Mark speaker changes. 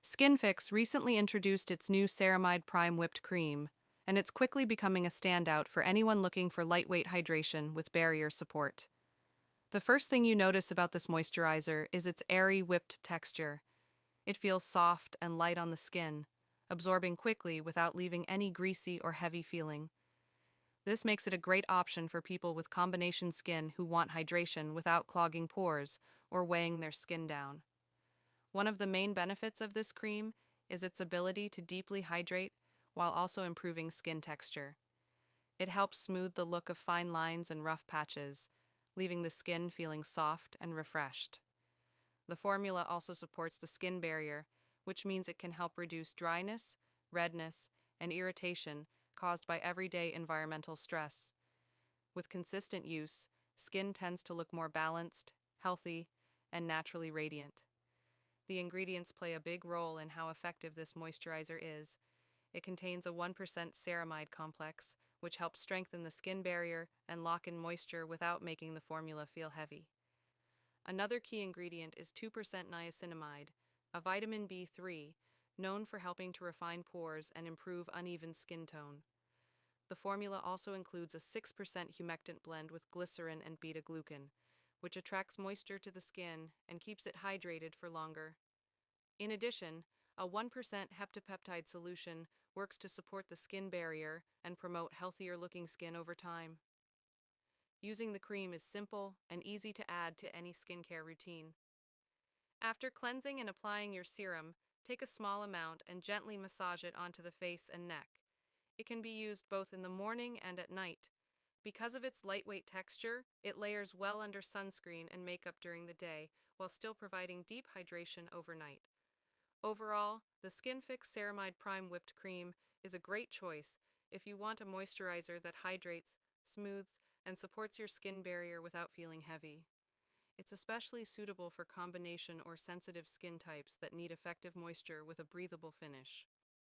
Speaker 1: Skinfix recently introduced its new Ceramide Prime Whipped Cream, and it's quickly becoming a standout for anyone looking for lightweight hydration with barrier support. The first thing you notice about this moisturizer is its airy whipped texture. It feels soft and light on the skin, absorbing quickly without leaving any greasy or heavy feeling. This makes it a great option for people with combination skin who want hydration without clogging pores or weighing their skin down. One of the main benefits of this cream is its ability to deeply hydrate while also improving skin texture. It helps smooth the look of fine lines and rough patches, leaving the skin feeling soft and refreshed. The formula also supports the skin barrier, which means it can help reduce dryness, redness, and irritation caused by everyday environmental stress. With consistent use, skin tends to look more balanced, healthy, and naturally radiant. The ingredients play a big role in how effective this moisturizer is. It contains a 1% ceramide complex, which helps strengthen the skin barrier and lock in moisture without making the formula feel heavy. Another key ingredient is 2% niacinamide, a vitamin B3, known for helping to refine pores and improve uneven skin tone. The formula also includes a 6% humectant blend with glycerin and beta-glucan, which attracts moisture to the skin and keeps it hydrated for longer. In addition, a 1% heptapeptide solution works to support the skin barrier and promote healthier-looking skin over time. Using the cream is simple and easy to add to any skincare routine. After cleansing and applying your serum, take a small amount and gently massage it onto the face and neck. It can be used both in the morning and at night. Because of its lightweight texture, it layers well under sunscreen and makeup during the day while still providing deep hydration overnight. Overall, the Skinfix Ceramide Prime Whipped Cream is a great choice if you want a moisturizer that hydrates, smooths, and supports your skin barrier without feeling heavy. It's especially suitable for combination or sensitive skin types that need effective moisture with a breathable finish.